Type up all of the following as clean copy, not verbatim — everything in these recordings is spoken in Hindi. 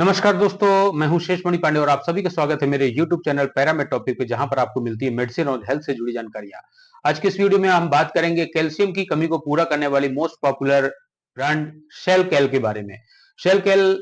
नमस्कार दोस्तों, मैं हूं शेषमणि पांडे और आप सभी का स्वागत है मेरे YouTube चैनल पैरामेड टॉपिक पे, जहां पर आपको मिलती है मेडिसिन और हेल्थ से जुड़ी जानकारियां। आज के इस वीडियो में हम बात करेंगे कैल्शियम की कमी को पूरा करने वाली मोस्ट पॉपुलर ब्रांड शेल कैल के बारे में। शेल कैल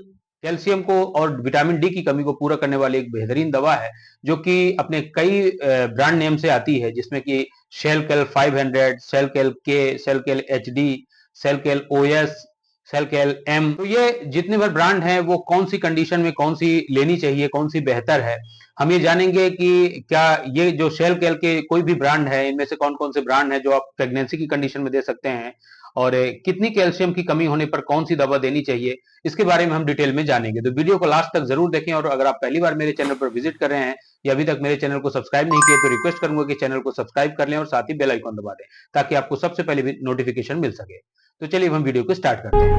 कैल्शियम को और विटामिन डी की कमी को पूरा करने वाली एक बेहतरीन दवा है, जो कि अपने कई ब्रांड नेम से आती है, जिसमें कि शेल कैल 500, शेल कैल के, शेल कैल एचडी, शेल कैल ओएस, सेल कैल एम। तो ये जितने भर ब्रांड हैं वो कौन सी कंडीशन में कौन सी लेनी चाहिए, कौन सी बेहतर है, हम ये जानेंगे कि क्या ये जो शेल कैल के कोई भी ब्रांड है, इनमें से कौन कौन से ब्रांड है जो आप प्रेगनेंसी की कंडीशन में दे सकते हैं, और कितनी कैल्शियम की कमी होने पर कौन सी दवा देनी चाहिए, इसके बारे में हम डिटेल में जानेंगे। तो वीडियो को लास्ट तक जरूर देखें, और अगर आप पहली बार मेरे चैनल पर विजिट कर रहे हैं या अभी तक मेरे चैनल को सब्सक्राइब नहीं किए तो रिक्वेस्ट करूंगा कि चैनल को सब्सक्राइब कर लें और साथ ही बेल आइकॉन दबा दें, ताकि आपको सबसे पहले नोटिफिकेशन मिल सके। तो चलिए हम वीडियो को स्टार्ट करते हैं।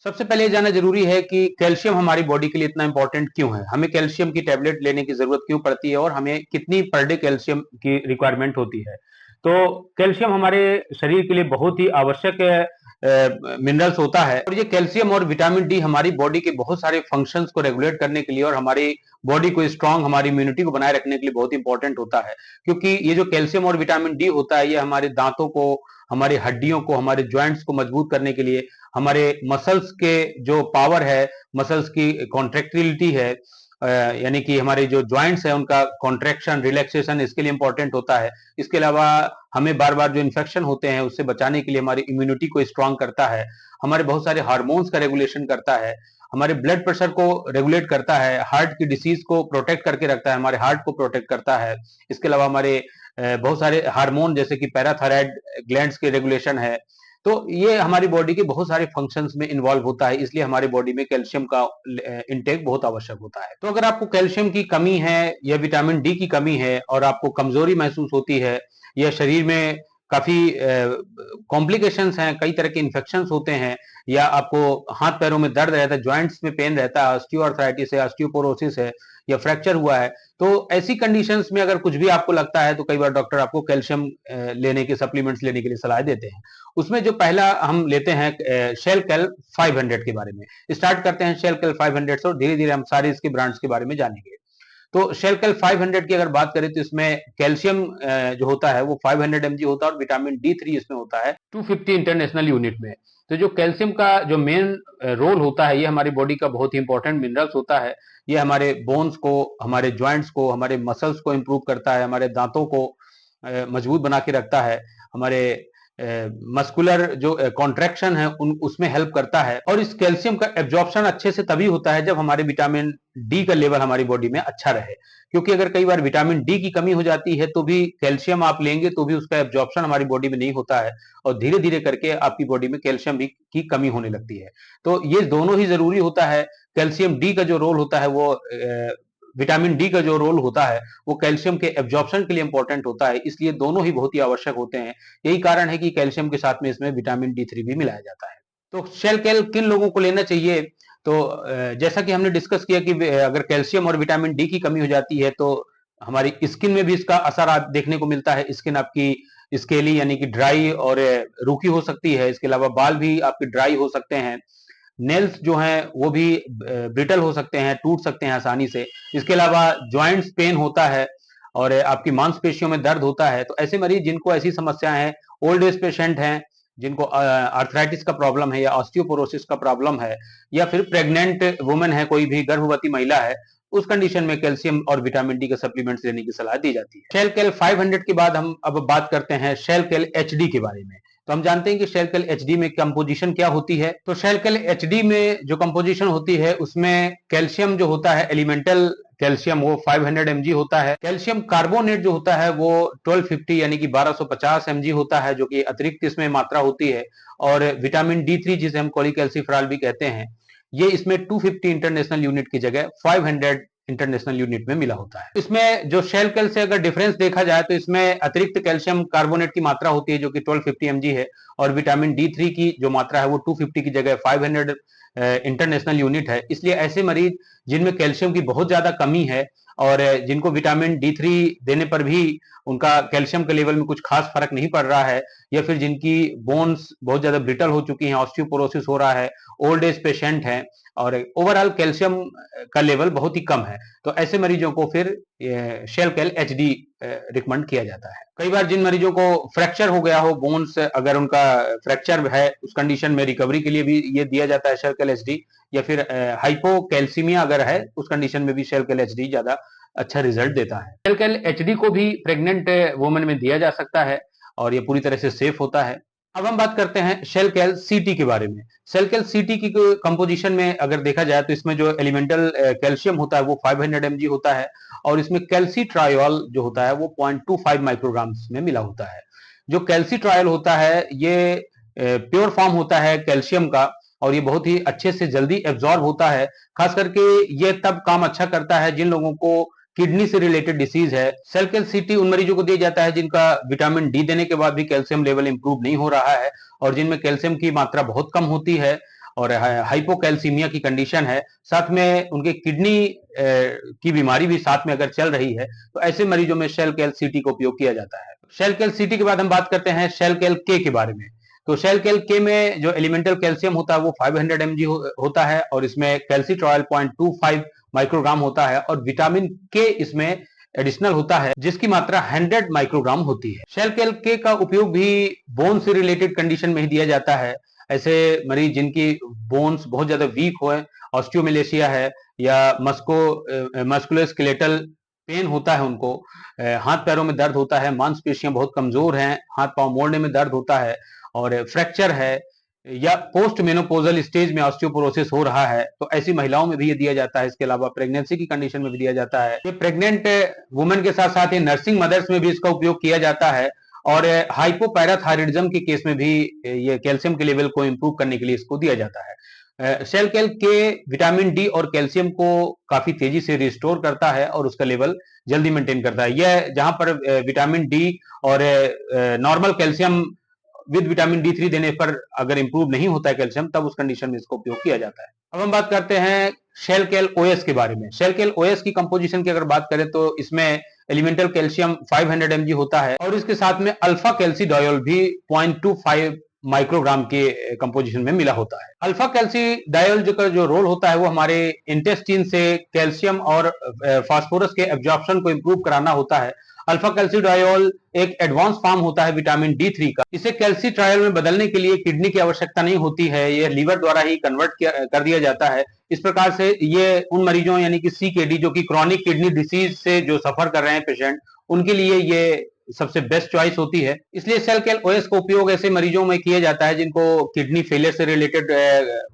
सबसे पहले ये जानना जरूरी है कि कैल्शियम हमारी बॉडी के लिए इतना इंपॉर्टेंट क्यों है, हमें कैल्शियम की टेबलेट लेने की जरूरत क्यों पड़ती है, और हमें कितनी पर डे कैल्शियम की रिक्वायरमेंट होती है। तो कैल्शियम हमारे शरीर के लिए बहुत ही आवश्यक मिनरल्स होता है, और ये कैल्शियम और विटामिन डी हमारी बॉडी के बहुत सारे फंक्शंस को रेगुलेट करने के लिए और हमारी बॉडी को स्ट्रांग, हमारी इम्यूनिटी को बनाए रखने के लिए बहुत इंपॉर्टेंट होता है। क्योंकि ये जो कैल्शियम और विटामिन डी होता है, ये हमारे दांतों को, हमारी हड्डियों को, हमारे ज्वाइंट्स को मजबूत करने के लिए, हमारे मसल्स के जो पावर है, मसल्स की कॉन्ट्रेक्टिलिटी है, यानी कि हमारे जो ज्वाइंट्स है उनका कॉन्ट्रैक्शन, रिलैक्सेशन, इसके लिए इंपॉर्टेंट होता है। इसके अलावा हमें बार बार जो इन्फेक्शन होते हैं उससे बचाने के लिए हमारी इम्यूनिटी को स्ट्रांग करता है, हमारे बहुत सारे हार्मोन्स का रेगुलेशन करता है, हमारे ब्लड प्रेशर को रेगुलेट करता है, हार्ट की डिसीज को प्रोटेक्ट करके रखता है, हमारे हार्ट को प्रोटेक्ट करता है। इसके अलावा हमारे बहुत सारे हार्मोन जैसे कि पैराथायराइड ग्लैंड्स के रेगुलेशन है। तो ये हमारी बॉडी के बहुत सारे फंक्शंस में इन्वॉल्व होता है, इसलिए हमारी बॉडी में कैल्शियम का इंटेक बहुत आवश्यक होता है। तो अगर आपको कैल्शियम की कमी है या विटामिन डी की कमी है और आपको कमजोरी महसूस होती है, या शरीर में काफी कॉम्प्लिकेशंस हैं, कई तरह के इन्फेक्शंस होते हैं, या आपको हाथ पैरों में दर्द रहता है, ज्वाइंट्स में पेन रहता है, ऑस्टियोआर्थराइटिस है, ऑस्टियोपोरोसिस है, या फ्रैक्चर हुआ है, तो ऐसी कंडीशंस में अगर कुछ भी आपको लगता है तो कई बार डॉक्टर आपको कैल्शियम लेने के, सप्लीमेंट्स लेने के लिए सलाह देते हैं। उसमें जो पहला हम लेते हैं शेल कैल 500 के बारे में। स्टार्ट करते हैं शेल कैल 500 से, और धीरे धीरे हम सारे इसके ब्रांड्स के बारे में जानेंगे। तो शेल कैल 500 की अगर बात करें तो इसमें कैल्शियम जो होता है वो 500 mg होता है, और विटामिन D3 इसमें होता है 250 इंटरनेशनल यूनिट में। तो जो कैल्शियम का जो मेन रोल होता है, ये हमारी बॉडी का बहुत ही इंपॉर्टेंट मिनरल्स होता है। ये हमारे बोन्स को, हमारे ज्वाइंट्स को, हमारे मसल्स को इंप्रूव करता है, हमारे दांतों को मजबूत बना के रखता है, हमारे मस्कुलर जो कॉन्ट्रैक्शन है उन उसमें हेल्प करता है। और इस कैल्शियम का एब्जॉर्प्शन अच्छे से तभी होता है जब हमारे विटामिन डी का लेवल हमारी बॉडी में अच्छा रहे। क्योंकि अगर कई बार विटामिन डी की कमी हो जाती है तो भी कैल्शियम आप लेंगे तो भी उसका एब्जॉर्प्शन हमारी बॉडी में नहीं होता है, और धीरे धीरे करके आपकी बॉडी में कैल्शियम भी की कमी होने लगती है। तो ये दोनों ही जरूरी होता है। कैल्शियम डी का जो रोल होता है वो विटामिन डी का जो रोल होता है वो कैल्शियम के एब्जॉर्प्शन के लिए इंपॉर्टेंट होता है, इसलिए दोनों ही बहुत ही आवश्यक होते हैं। यही कारण है कि कैल्शियम के साथ में इसमें विटामिन D3 भी मिलाया जाता है। तो शेल कैल किन लोगों को लेना चाहिए? तो जैसा कि हमने डिस्कस किया कि अगर कैल्शियम और विटामिन डी की कमी हो जाती है तो हमारी स्किन में भी इसका असर देखने को मिलता है। स्किन आपकी स्केली यानी कि ड्राई और रूखी हो सकती है। इसके अलावा बाल भी आपके ड्राई हो सकते हैं, नेल्स जो हैं वो भी ब्रिटल हो सकते हैं, टूट सकते हैं आसानी से। इसके अलावा जॉइंट्स पेन होता है और आपकी मांसपेशियों में दर्द होता है। तो ऐसे मरीज जिनको ऐसी समस्याएं हैं, ओल्ड एज पेशेंट हैं जिनको आर्थराइटिस का प्रॉब्लम है या ऑस्टियोपोरोसिस का प्रॉब्लम है, या फिर प्रेग्नेंट वुमेन है, कोई भी गर्भवती महिला है, उस कंडीशन में कैल्शियम और विटामिन डी के सप्लीमेंट्स लेने की सलाह दी जाती है। शेल कैल 500 के बाद हम अब बात करते हैं शेल कैल एचडी के बारे में। तो हम जानते हैं कि शेल कैल एचडी में कंपोजिशन क्या होती है। तो शेल कैल एचडी में जो कंपोजिशन होती है उसमें कैल्शियम जो होता है, एलिमेंटल कैल्शियम, वो 500 mg होता है। कैल्शियम कार्बोनेट जो होता है वो 1250 यानी कि 1250 mg होता है, जो कि अतिरिक्त इसमें मात्रा होती है। और विटामिन D3 जिसे हम कोलिकैल्सिफेरॉल भी कहते हैं, ये इसमें 250 इंटरनेशनल यूनिट की जगह 500 इंटरनेशनल यूनिट में मिला होता है। इसमें जो शेल कैल से अगर डिफरेंस देखा जाए तो इसमें अतिरिक्त कैल्शियम कार्बोनेट की मात्रा होती है जो कि 1250 mg है, और विटामिन D3 की जो मात्रा है वो 250 की जगह 500 इंटरनेशनल यूनिट है। इसलिए ऐसे मरीज जिनमें कैल्शियम की बहुत ज्यादा कमी है और जिनको विटामिन D3 देने पर भी उनका कैल्शियम के लेवल में कुछ खास फर्क नहीं पड़ रहा है, या फिर जिनकी बोन्स बहुत ज्यादा ब्रिटल हो चुकी हैं, ऑस्टियोपोरोसिस हो रहा है, ओल्ड एज पेशेंट हैं और ओवरऑल कैल्शियम का लेवल बहुत ही कम है, तो ऐसे मरीजों को फिर शेल कैल HD रिकमेंड किया जाता है। कई बार जिन मरीजों को फ्रैक्चर हो गया हो बोन्स, अगर उनका फ्रैक्चर है, उस कंडीशन में रिकवरी के लिए भी ये दिया जाता है शेल कैल HD, या फिर हाइपोकैल्सीमिया अगर है उस कंडीशन में भी शेल कैल HD ज्यादा अच्छा रिजल्ट देता है। शेल कैल HD को भी प्रेग्नेंट वुमन में दिया जा सकता है और ये पूरी तरह से सेफ होता है। अब हम बात करते हैं शेल कैल CT के बारे में। शेल कैल CT की कंपोजिशन में अगर देखा जाए तो इसमें जो एलिमेंटल कैल्शियम होता है वो 500 mg होता है और इसमें कैल्सीट्रायोल जो होता है वो 0.25 माइक्रोग्राम्स में मिला होता है। जो कैल्सीट्रायोल होता है ये प्योर फॉर्म होता है कैल्शियम का और ये बहुत ही अच्छे से जल्दी एब्जॉर्ब होता है। खास करके ये तब काम अच्छा करता है जिन लोगों को किडनी से रिलेटेड डिसीज है। शेल कैल CT उन मरीजों को दिया जाता है जिनका विटामिन D देने के बाद भी कैल्शियम लेवल इंप्रूव नहीं हो रहा है और जिनमें कैल्शियम की मात्रा बहुत कम होती है और हाइपोकैल्सीमिया की कंडीशन है, साथ में उनके किडनी की बीमारी भी साथ में अगर चल रही है, तो ऐसे मरीजों में शेल कैल CT का उपयोग किया जाता है। शेल कैल CT के बाद हम बात करते हैं शेल कैल K के बारे में। तो शेल कैल K में जो एलिमेंटल कैल्शियम होता है वो 500 mg होता है और इसमें कैल्सीट्रॉयल 0.25 माइक्रोग्राम होता है और विटामिन K इसमें एडिशनल होता है जिसकी मात्रा 100 माइक्रोग्राम होती है। शेल कैल K का उपयोग भी बोन से रिलेटेड कंडीशन में ही दिया जाता है। ऐसे मरीज जिनकी बोन्स बहुत ज्यादा वीक हो, ऑस्टियोमेलेशिया है या मस्कुलोस्केलेटल पेन होता है उनको, हाथ पैरों में दर्द होता है, मांसपेशियां बहुत कमजोर हैं, हाथ पांव मोड़ने में दर्द होता है और फ्रैक्चर है या पोस्ट मेनोपोजल स्टेज में ऑस्टियोपोरोसिस हो रहा है, तो ऐसी महिलाओं में भी ये दिया जाता है। इसके अलावा प्रेगनेंसी की कंडीशन में भी दिया जाता है। ये प्रेग्नेंट वुमेन के साथ साथ ये नर्सिंग मदर्स में भी इसका उपयोग किया जाता है और हाइपोपैराथायरिडिज्म के केस में भी ये कैल्शियम के लेवल को इंप्रूव करने के लिए इसको दिया जाता है। शेल कैल के विटामिन D और कैल्शियम को काफी तेजी से रिस्टोर करता है और उसका लेवल जल्दी मेंटेन करता है। यह जहां पर विटामिन D और normal calcium with vitamin D3 देने पर अगर इंप्रूव नहीं होता है कैल्शियम, तब उस कंडीशन में इसका उपयोग किया जाता है। अब हम बात करते हैं शेल कैल OS के बारे में। शेल कैल OS की कंपोजिशन की अगर बात करें तो इसमें एलिमेंटल कैल्शियम 500 mg होता है और इसके साथ में अल्फा कैल्सीडायोल भी 0.25 माइक्रोग्राम के कंपोजिशन में मिला होता है। अल्फा कैल्सीडायोल जो रोल होता है वो हमारे इंटेस्टाइन से कैल्शियम और फास्फोरस के एब्जॉर्प्शन को इंप्रूव कराना होता है। अल्फा कैल्सीडायोल एक एडवांस फॉर्म होता है विटामिन D3 का। इसे कैल्सीट्रायोल में बदलने के लिए किडनी की आवश्यकता नहीं होती है, यह लीवर द्वारा ही कन्वर्ट कर दिया जाता है। इस प्रकार से ये उन मरीजों यानी कि CKD जो कि क्रॉनिक किडनी डिसीज से जो सफर कर रहे हैं पेशेंट, उनके लिए ये सबसे बेस्ट चॉइस होती है। इसलिए शेल कैल OS का उपयोग ऐसे मरीजों में किया जाता है जिनको किडनी फेलियर से रिलेटेड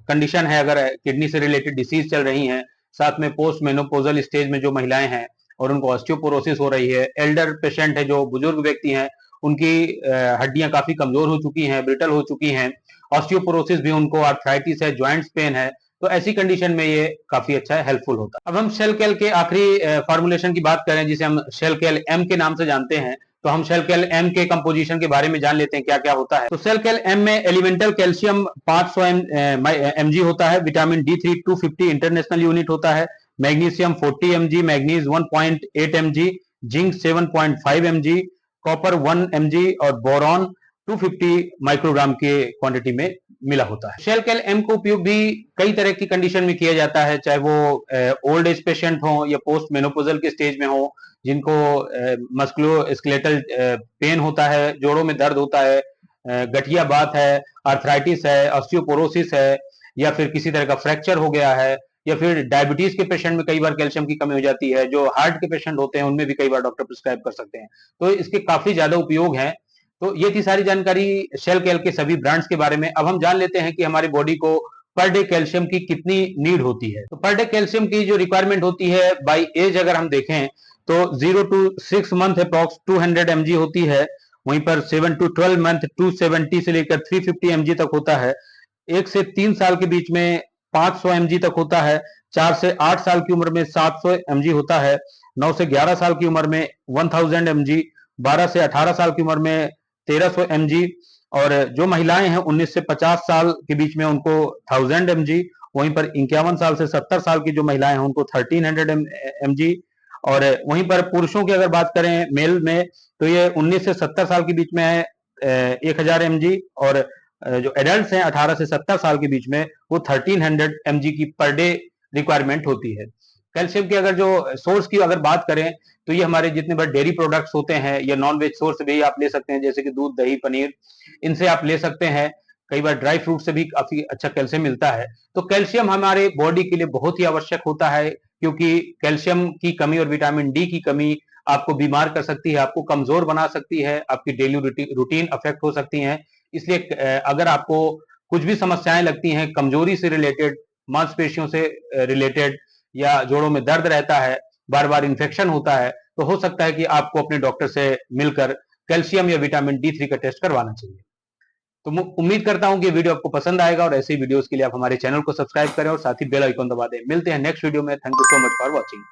कंडीशन है, अगर किडनी से रिलेटेड डिसीज चल रही हैं, साथ में पोस्ट मेनोपोजल स्टेज में जो महिलाएं हैं और उनको ऑस्टियोपोरोसिस हो रही है, एल्डर पेशेंट है जो बुजुर्ग व्यक्ति हैं, उनकी हड्डियां काफी कमजोर हो चुकी हैं, ब्रिटल हो चुकी हैं, ऑस्टियोपोरोसिस भी उनको, आर्थराइटिस है, ज्वाइंट्स पेन है, तो ऐसी कंडीशन में ये काफी अच्छा है, हेल्पफुल होता है। अब हम शेल कैल के आखिरी फॉर्मुलेशन की बात करें जिसे हम शेल कैल M के नाम से जानते हैं, तो हम शेल कैल M के कंपोजिशन के बारे में जान लेते हैं क्या क्या होता है। तो शेल कैल M में एलिमेंटल कैल्शियम 500 mg होता है, विटामिन D3 250 इंटरनेशनल यूनिट होता है, magnesium 40 mg, manganese 1.8 mg, zinc 7.5 mg, copper 1 mg और बोरॉन 250 माइक्रोग्राम के क्वांटिटी में मिला होता है। शेल कैल M का उपयोग भी कई तरह की कंडीशन में किया जाता है, चाहे वो ओल्ड एज पेशेंट हो या पोस्ट मेनोपोजल के स्टेज में हो, जिनको मस्कुलोस्केलेटल पेन होता है, जोड़ों में दर्द होता है, गठिया बात है, आर्थराइटिस है, ऑस्टियोपोरोसिस है या फिर किसी तरह का फ्रैक्चर हो गया है या फिर डायबिटीज के पेशेंट में कई बार कैल्शियम की कमी हो जाती है, जो हार्ट के पेशेंट होते हैं उनमें भी कई बार डॉक्टर प्रिस्क्राइब कर सकते हैं। तो इसके काफी ज्यादा उपयोग हैं। तो ये थी सारी जानकारी शेल कैल के सभी ब्रांड्स के बारे में। अब हम जान लेते हैं कि हमारी बॉडी को पर डे कैल्शियम की कितनी नीड होती है। तो पर डे कैल्शियम की जो रिक्वायरमेंट होती है बाय एज अगर हम देखें तो 0 to 6 मंथ अप्रॉक्स 200 mg होती है, वहीं पर 7 to 12 मंथ 270 से लेकर 350 mg तक होता है, 1 से 3 साल के बीच में 500 mg तक होता है, 4 से 8 साल की उम्र में 700 mg होता है, 9 से 11 साल की उम्र में 1000 mg, 12 से 18 साल की उम्र में 1300 mg और जो महिलाएं हैं 19 से 50 साल के बीच में उनको 1000 mg, वहीं पर 51 साल से 70 साल की जो महिलाएं हैं उनको 1300 mg और वहीं पर पुरुषों की अगर बात करें मेल में, तो ये 19 से 70 साल के बीच में है 1000 mg, और जो एडल्ट हैं 18 से 70 साल के बीच में वो 1300 mg की पर डे रिक्वायरमेंट होती है। कैल्शियम की अगर जो सोर्स की अगर बात करें, तो ये हमारे जितने बड़े डेयरी प्रोडक्ट्स होते हैं या नॉन वेज सोर्स भी आप ले सकते हैं, जैसे कि दूध, दही, पनीर, इनसे आप ले सकते हैं। कई बार ड्राई फ्रूट से भी काफी अच्छा कैल्शियम मिलता है। तो कैल्शियम हमारे बॉडी के लिए बहुत ही आवश्यक होता है, क्योंकि कैल्शियम की कमी और विटामिन डी की कमी आपको बीमार कर सकती है, आपको कमजोर बना सकती है, आपकी डेली रूटीन अफेक्ट हो सकती है। इसलिए अगर आपको कुछ भी समस्याएं लगती हैं कमजोरी से रिलेटेड, मांसपेशियों से रिलेटेड, या जोड़ों में दर्द रहता है, बार बार इन्फेक्शन होता है, तो हो सकता है कि आपको अपने डॉक्टर से मिलकर कैल्शियम या विटामिन D3 का टेस्ट करवाना चाहिए। तो उम्मीद करता हूं कि वीडियो आपको पसंद आएगा, और ऐसे वीडियोस के लिए आप हमारे चैनल को सब्सक्राइब करें और साथ ही बेल आइकन दबा दें। मिलते हैं नेक्स्ट वीडियो में। Thank you so much for watching.